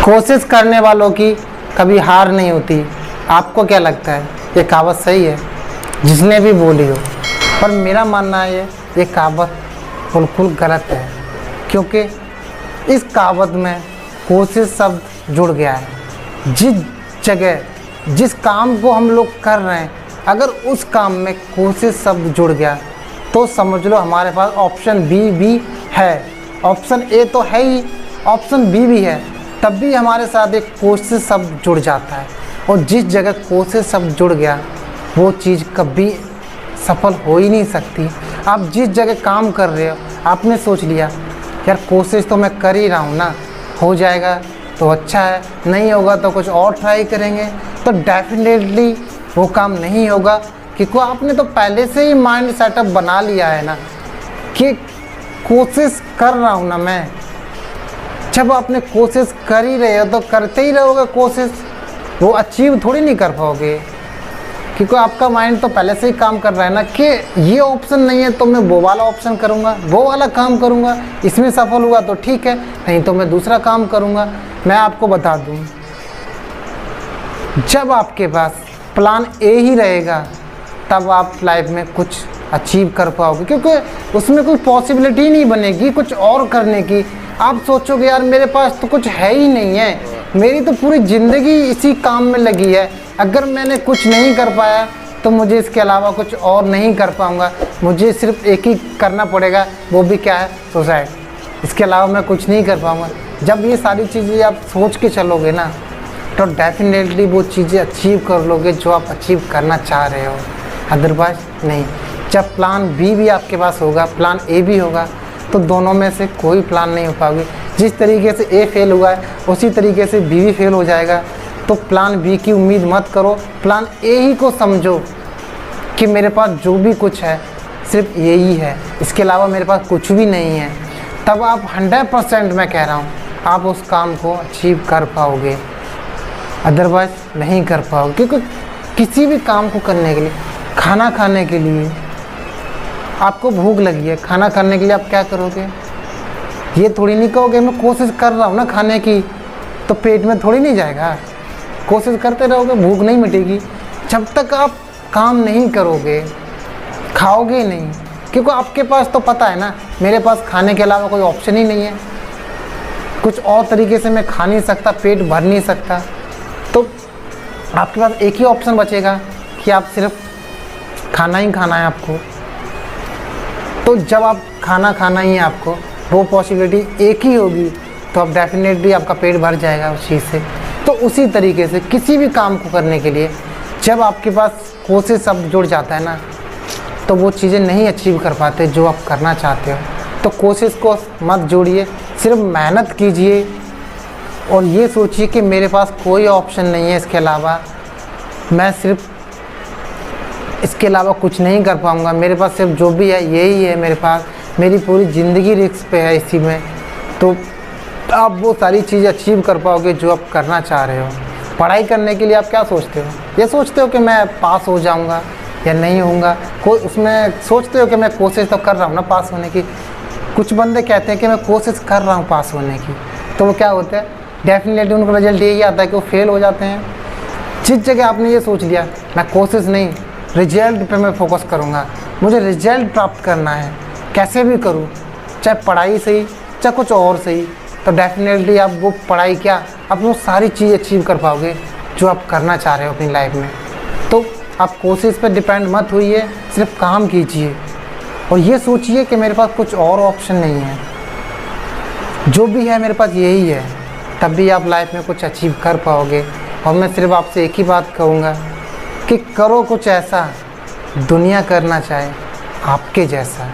कोशिश करने वालों की कभी हार नहीं होती। आपको क्या लगता है ये कहावत सही है? जिसने भी बोली हो, पर मेरा मानना है ये कहावत बिल्कुल गलत है, क्योंकि इस कहावत में कोशिश शब्द जुड़ गया है। जिस जगह जिस काम को हम लोग कर रहे हैं, अगर उस काम में कोशिश शब्द जुड़ गया तो समझ लो हमारे पास ऑप्शन बी भी है। ऑप्शन ए तो है ही, ऑप्शन बी भी है, तब भी हमारे साथ एक कोशिश शब्द जुड़ जाता है। और जिस जगह कोशिश शब्द जुड़ गया वो चीज़ कभी सफल हो ही नहीं सकती। आप जिस जगह काम कर रहे हो, आपने सोच लिया यार कोशिश तो मैं कर ही रहा हूँ ना, हो जाएगा तो अच्छा है, नहीं होगा तो कुछ और ट्राई करेंगे, तो डेफिनेटली वो काम नहीं होगा, क्योंकि आपने तो पहले से ही माइंड सेटअप बना लिया है ना कि कोशिश कर रहा हूँ ना मैं। जब आपने कोशिश कर ही रहे हो तो करते ही रहोगे कोशिश, वो अचीव थोड़ी नहीं कर पाओगे, क्योंकि आपका माइंड तो पहले से ही काम कर रहा है ना कि ये ऑप्शन नहीं है तो मैं वो वाला ऑप्शन करूँगा, वो वाला काम करूँगा, इसमें सफल हुआ तो ठीक है, नहीं तो मैं दूसरा काम करूँगा। मैं आपको बता दूँ, जब आपके पास प्लान ए ही रहेगा तब आप लाइफ में कुछ अचीव कर पाओगे, क्योंकि उसमें कोई पॉसिबिलिटी नहीं बनेगी कुछ और करने की। आप सोचोगे यार मेरे पास तो कुछ है ही नहीं है, मेरी तो पूरी ज़िंदगी इसी काम में लगी है, अगर मैंने कुछ नहीं कर पाया तो मुझे इसके अलावा कुछ और नहीं कर पाऊँगा, मुझे सिर्फ एक ही करना पड़ेगा, वो भी क्या है, सुसाइड। इसके अलावा मैं कुछ नहीं कर पाऊँगा। जब ये सारी चीज़ें आप सोच के चलोगे ना तो डेफिनेटली वो चीज़ें अचीव कर लोगे जो आप अचीव करना चाह रहे हो, अदरवाइज नहीं। जब प्लान बी भी आपके पास होगा, प्लान ए भी होगा, तो दोनों में से कोई प्लान नहीं हो पाओगे। जिस तरीके से ए फेल हुआ है उसी तरीके से बी भी फेल हो जाएगा। तो प्लान बी की उम्मीद मत करो, प्लान ए ही को समझो कि मेरे पास जो भी कुछ है सिर्फ यही है, इसके अलावा मेरे पास कुछ भी नहीं है। तब आप 100% मैं कह रहा हूँ आप उस काम को अचीव कर पाओगे, अदरवाइज नहीं कर पाओगे। क्योंकि किसी भी काम को करने के लिए, खाना खाने के लिए आपको भूख लगी है, खाना खाने के लिए आप क्या करोगे? ये थोड़ी नहीं कहोगे मैं कोशिश कर रहा हूँ ना खाने की, तो पेट में थोड़ी नहीं जाएगा, कोशिश करते रहोगे, भूख नहीं मिटेगी। जब तक आप काम नहीं करोगे खाओगे ही नहीं, क्योंकि आपके पास तो पता है ना मेरे पास खाने के अलावा कोई ऑप्शन ही नहीं है, कुछ और तरीके से मैं खा नहीं सकता, पेट भर नहीं सकता। तो आपके पास एक ही ऑप्शन बचेगा कि आप सिर्फ खाना ही खाना है आपको। तो जब आप खाना ही है आपको, वो पॉसिबिलिटी एक ही होगी, तो आप डेफिनेटली आपका पेट भर जाएगा उस चीज़ से। तो उसी तरीके से किसी भी काम को करने के लिए जब आपके पास कोशिश शब्द जुड़ जाता है ना, तो वो चीज़ें नहीं अचीव कर पाते जो आप करना चाहते हो। तो कोशिश को मत जोड़िए, सिर्फ मेहनत कीजिए और ये सोचिए कि मेरे पास कोई ऑप्शन नहीं है इसके अलावा, मैं सिर्फ इसके अलावा कुछ नहीं कर पाऊँगा, मेरे पास सिर्फ जो भी है यही है मेरे पास, मेरी पूरी ज़िंदगी रिस्क पे है इसी में। तो आप वो सारी चीज़ें अचीव कर पाओगे जो आप करना चाह रहे हो। पढ़ाई करने के लिए आप क्या सोचते हो? ये सोचते हो कि मैं पास हो जाऊँगा या नहीं होऊंगा, कोई उसमें सोचते हो कि मैं कोशिश तो कर रहा हूँ ना पास होने की। कुछ बंदे कहते हैं कि मैं कोशिश कर रहा हूँ पास होने की, तो वो क्या होता है, डेफिनेटली उनका रिजल्ट यही आता है कि वो फेल हो जाते हैं। जिस जगह आपने ये सोच लिया मैं कोशिश नहीं, रिजल्ट पे मैं फोकस करूँगा, मुझे रिजल्ट प्राप्त करना है, कैसे भी करूँ, चाहे पढ़ाई सही चाहे कुछ और सही, तो डेफिनेटली आप वो पढ़ाई क्या, आप वो सारी चीज़ अचीव कर पाओगे जो आप करना चाह रहे हो अपनी लाइफ में। तो आप कोशिश पे डिपेंड मत होइए, सिर्फ काम कीजिए और ये सोचिए कि मेरे पास कुछ और ऑप्शन नहीं है, जो भी है मेरे पास यही है, तब भी आप लाइफ में कुछ अचीव कर पाओगे। और मैं सिर्फ आपसे एक ही बात कहूँगा कि करो कुछ ऐसा दुनिया करना चाहे आपके जैसा।